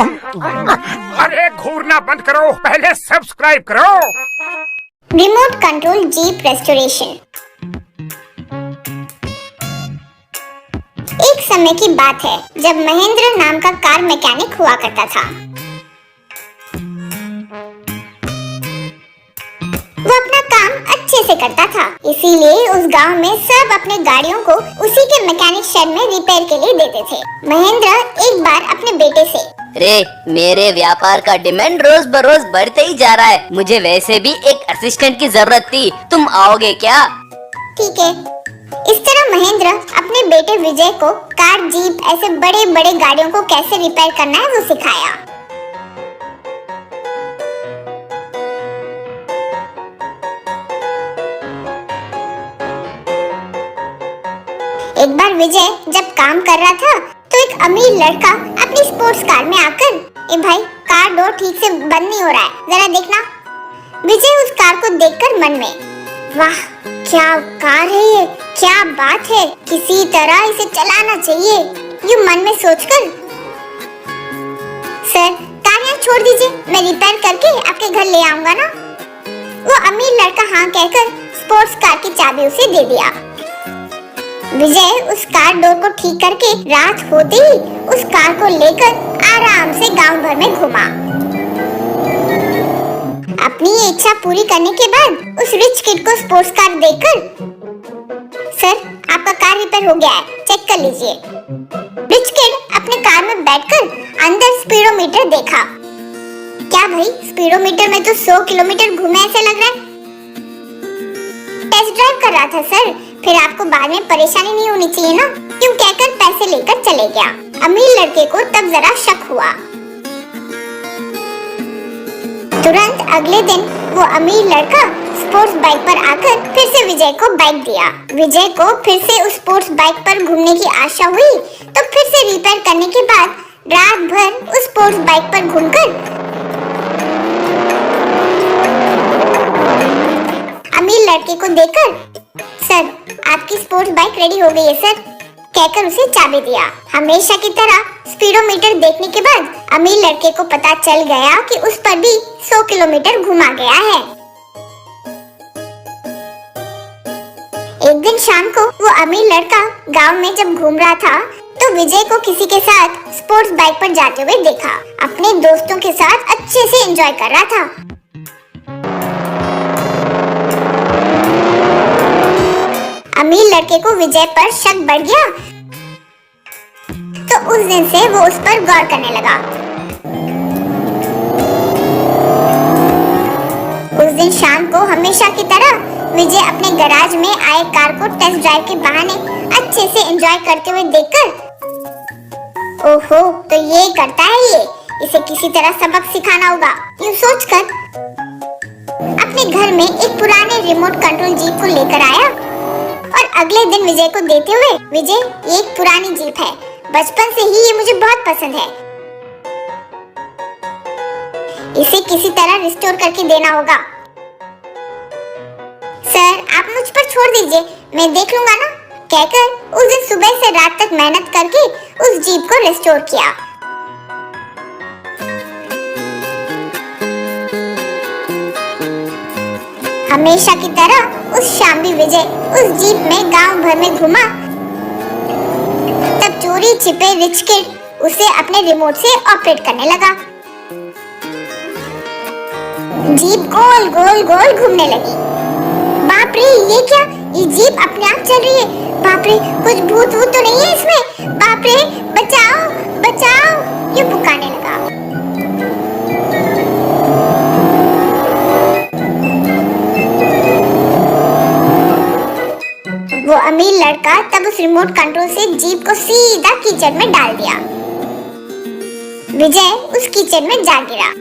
अरे घूरना बंद करो, पहले सब्सक्राइब करो। Remote control jeep restoration. एक समय की बात है जब महेंद्र नाम का कार मैकेनिक हुआ करता था। वो अपना काम अच्छे से करता था, इसीलिए उस गांव में सब अपने गाड़ियों को उसी के मैकेनिक शेड में रिपेयर के लिए देते थे। महेंद्र एक बार अपने बेटे से, रे, मेरे व्यापार का डिमांड रोज बरोज बढ़ते ही जा रहा है। मुझे वैसे भी एक असिस्टेंट की जरूरत थी, तुम आओगे क्या? ठीक है। इस तरह महेंद्र अपने बेटे विजय को कार, जीप ऐसे बड़े बड़े गाड़ियों को कैसे रिपेयर करना है वो सिखाया। एक बार विजय जब काम कर रहा था तो एक अमीर लड़का अपनी स्पोर्ट्स कार में आकर, ए भाई, कार डोर ठीक से बंद नहीं हो रहा है, जरा देखना। विजय उस कार को देखकर मन में, वाह क्या कार है ये, क्या बात है, किसी तरह इसे चलाना चाहिए, यूं मन में सोचकर, सर कार यहाँ छोड़ दीजिए, मैं रिपेयर करके आपके घर ले आऊंगा ना। वो अमीर लड़का हाँ कहकर स्पोर्ट्स कार की चाबी उसे दे दिया। विजय उस कार डोर को ठीक करके रात होते ही उस कार को लेकर आराम से गांव भर में घुमा। अपनी ये इच्छा पूरी करने के बाद उस रिच किड को स्पोर्ट्स कार देकर, सर आपका कार रिपेयर हो गया है, चेक कर लीजिए। रिच किड अपने कार में बैठकर अंदर स्पीडोमीटर देखा। क्या भाई, स्पीडोमीटर में तो 100 किलोमीटर घूमे ऐसे लग रहा है। टेस्ट ड्राइव कर रहा था सर, फिर आपको बाद में परेशानी नहीं होनी चाहिए ना, क्यों कहकर पैसे लेकर चले गया। अमीर लड़के को तब जरा शक हुआ। तुरंत अगले दिन वो अमीर लड़का स्पोर्ट्स बाइक पर आकर फिर से विजय को बाइक दिया। विजय को फिर से उस स्पोर्ट्स बाइक पर घूमने की आशा हुई, तो फिर से रिपेयर करने के बाद रात भर उस स्पोर्ट्स बाइक पर घूमकर अमीर लड़के को देकर, सर आपकी स्पोर्ट्स बाइक रेडी हो गई है सर, कहकर उसे चाबी दिया। हमेशा की तरह स्पीडोमीटर देखने के बाद अमीर लड़के को पता चल गया कि उस पर भी 100 किलोमीटर घुमा गया है। एक दिन शाम को वो अमीर लड़का गांव में जब घूम रहा था तो विजय को किसी के साथ स्पोर्ट्स बाइक पर जाते हुए देखा। अपने दोस्तों के साथ अच्छे से एंजॉय कर रहा था। अमीर लड़के को विजय पर शक बढ़ गया, तो उस दिन से वो उस पर गौर करने लगा। उस दिन शाम को हमेशा की तरह विजय अपने गैराज में आए कार को टेस्ट ड्राइव के बहाने अच्छे से एंजॉय करते हुए देखकर, ओहो तो ये करता है ये, इसे किसी तरह सबक सिखाना होगा, यूं सोचकर अपने घर में एक पुराने रिमोट कंट्रोल जीप को लेकर आया और अगले दिन विजय को देते हुए, विजय ये एक पुरानी जीप है, बचपन से ही ये मुझे बहुत पसंद है, इसे किसी तरह रिस्टोर करके देना होगा। सर आप मुझ पर छोड़ दीजिए, मैं देख लूंगा ना, कहकर उस दिन सुबह से रात तक मेहनत करके उस जीप को रिस्टोर किया। हमेशा की तरह उस शाम भी विजय उस जीप में गांव भर में घुमा। तब चोरी छिपे रिच किड उसे अपने रिमोट से ऑपरेट करने लगा। जीप गोल गोल गोल घूमने लगी। बाप रे, ये क्या, ये जीप अपने आप चल रही है, बाप रे कुछ भूत वूत तो नहीं है इसमें, बाप रे बचाओ बचाओ, ये पुकारने लगा। वो अमीर लड़का तब उस रिमोट कंट्रोल से जीप को सीधा कीचड़ में डाल दिया। विजय उस कीचड़ में जा गिरा।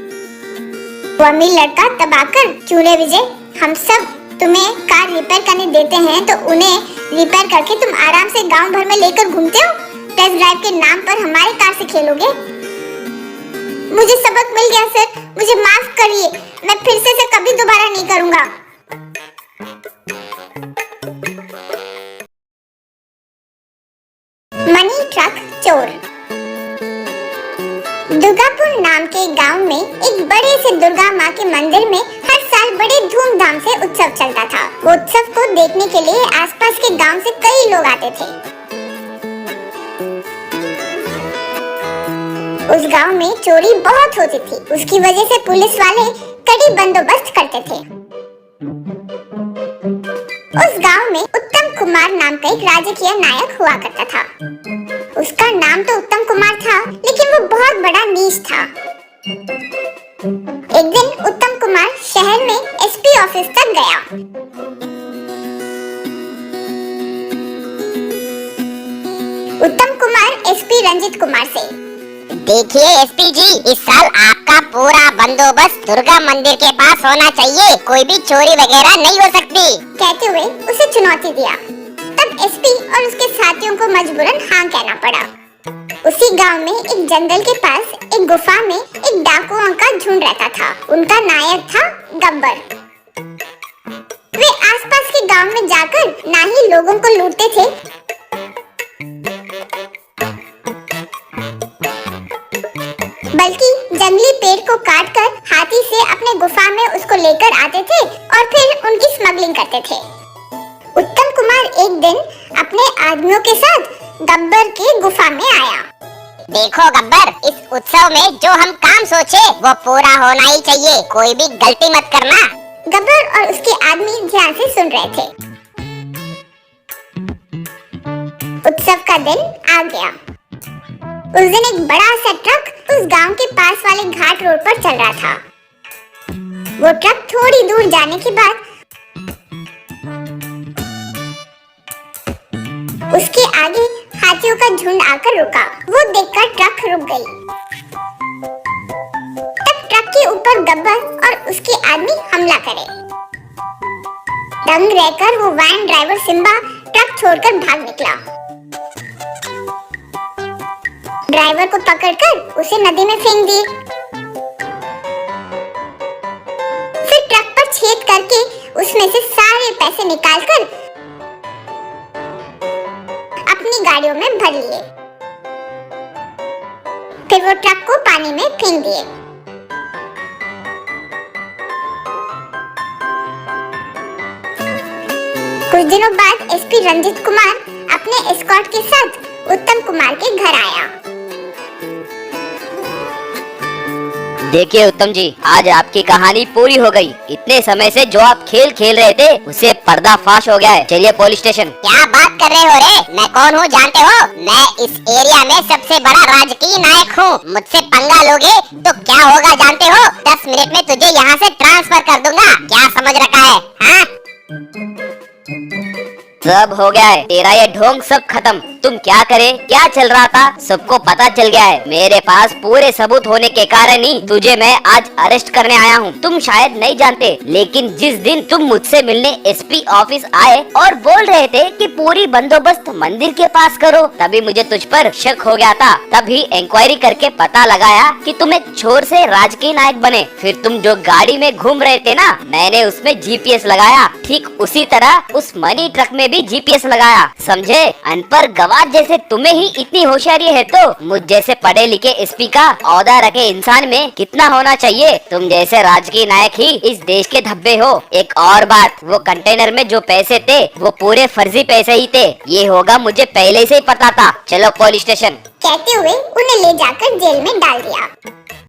वो अमीर लड़का तब आकर, क्यों रे विजय, हम सब तुम्हें कार रिपेयर करने देते हैं तो उन्हें रिपेयर करके तुम आराम से गांव भर में लेकर घूमते हो, टेस्ट ड्राइव के नाम पर हमारी कार से खेलोगे। मुझे सबक मिल गया सर, मुझे माफ करिए, मैं फिर से कभी दोबारा नहीं करूंगा। मनी ट्रक चोर। दुर्गापुर नाम के गांव में एक बड़े से दुर्गा माँ के मंदिर में हर साल बड़े धूमधाम से उत्सव चलता था। वो उत्सव को देखने के लिए आसपास के गांव से कई लोग आते थे। उस गांव में चोरी बहुत होती थी। उसकी वजह से पुलिस वाले कड़ी बंदोबस्त करते थे। उस गांव में उत्तम कुमार नाम का एक राजकीय नायक हुआ करता था। उसका नाम तो उत्तम कुमार था, लेकिन वो बहुत बड़ा नीच था। एक दिन उत्तम कुमार शहर में एसपी ऑफिस तक गया। उत्तम कुमार एसपी रंजित कुमार से, देखिए एसपी जी, इस साल आपका पूरा बंदोबस्त दुर्गा मंदिर के पास होना चाहिए। कोई भी चोरी वगैरह नहीं हो सकती। कहते हुए उसे चुनौती दिया। तब एसपी और उसके साथियों को मजबूरन हाँ कहना पड़ा। उसी गांव में एक जंगल के पास एक गुफा में एक डाकुओं का झुंड रहता था। उनका नायक था गब्बर। वे आसपास के गांव में जाकर ना ही लोगों को लूटते थे, बल्कि जंगली पेड़ को काटकर हाथी से अपने गुफा में उसको लेकर आते थे और फिर उनकी स्मगलिंग करते थे। उत्तम कुमार एक दिन अपने आदमियों के साथ गब्बर की गुफा में आया। देखो गब्बर, इस उत्सव में जो हम काम सोचे वो पूरा होना ही चाहिए। कोई भी गलती मत करना। गब्बर और उसके आदमी ध्यान से सुन रहे थे। उत्सव का दिन आ गया। उस दिन एक बड़ा सा ट्रक उस गांव के पास वाले घाट रोड पर चल रहा था। वो ट्रक थोड़ी दूर जाने के बाद उसके आगे हाथियों का झुंड आकर रुका। वो देखकर ट्रक रुक गई। तब ट्रक के ऊपर गब्बर और उसके आदमी हमला करे। दंग रहकर वो वैन ड्राइवर सिम्बा ट्रक छोड़कर भाग निकला। ड्राइवर को पकड़कर उसे नदी में फेंक दिए। फिर ट्रक पर छेद करके उसमें से सारे पैसे निकालकर अपनी गाड़ियों में भर लिए। फिर वो ट्रक को पानी में फेंक दिए। कुछ दिनों बाद एसपी रंजित कुमार अपने एस्कॉर्ट के साथ उत्तम कुमार के घर आया। देखिए उत्तम जी, आज आपकी कहानी पूरी हो गई। इतने समय से जो आप खेल खेल रहे थे उसे पर्दाफाश हो गया है। चलिए पुलिस स्टेशन। क्या बात कर रहे हो रे? मैं कौन हूँ जानते हो? मैं इस एरिया में सबसे बड़ा राजकीय नायक हूँ। मुझसे पंगा लोगे तो क्या होगा जानते हो? 10 मिनट में तुझे यहाँ से ट्रांसफर कर दूंगा। क्या समझ रखा है? हाँ? सब हो गया है, तेरा ये ढोंग सब खत्म। तुम क्या करे, क्या चल रहा था, सबको पता चल गया है। मेरे पास पूरे सबूत होने के कारण ही तुझे मैं आज अरेस्ट करने आया हूँ। तुम शायद नहीं जानते, लेकिन जिस दिन तुम मुझसे मिलने एसपी ऑफिस आए और बोल रहे थे कि पूरी बंदोबस्त मंदिर के पास करो, तभी मुझे तुझ पर शक हो गया था। तभी इंक्वायरी करके पता लगाया कि तुम एक चोर से राजकीय नायक बने। फिर तुम जो गाड़ी में घूम रहे थे ना, मैंने उसमें जीपीएस लगाया। ठीक उसी तरह उस मनी ट्रक में भी जीपीएस लगाया। समझे? अनपढ़ गवार जैसे तुम्हें ही इतनी होशियारी है तो मुझ जैसे पढ़े लिखे एसपी का औहदा रखे इंसान में कितना होना चाहिए। तुम जैसे राजकीय नायक ही इस देश के धब्बे हो। एक और बात, वो कंटेनर में जो पैसे थे वो पूरे फर्जी पैसे ही थे। ये होगा मुझे पहले से ही पता था। चलो पुलिस स्टेशन। कहते हुए उन्हें ले जाकर जेल में डाल दिया।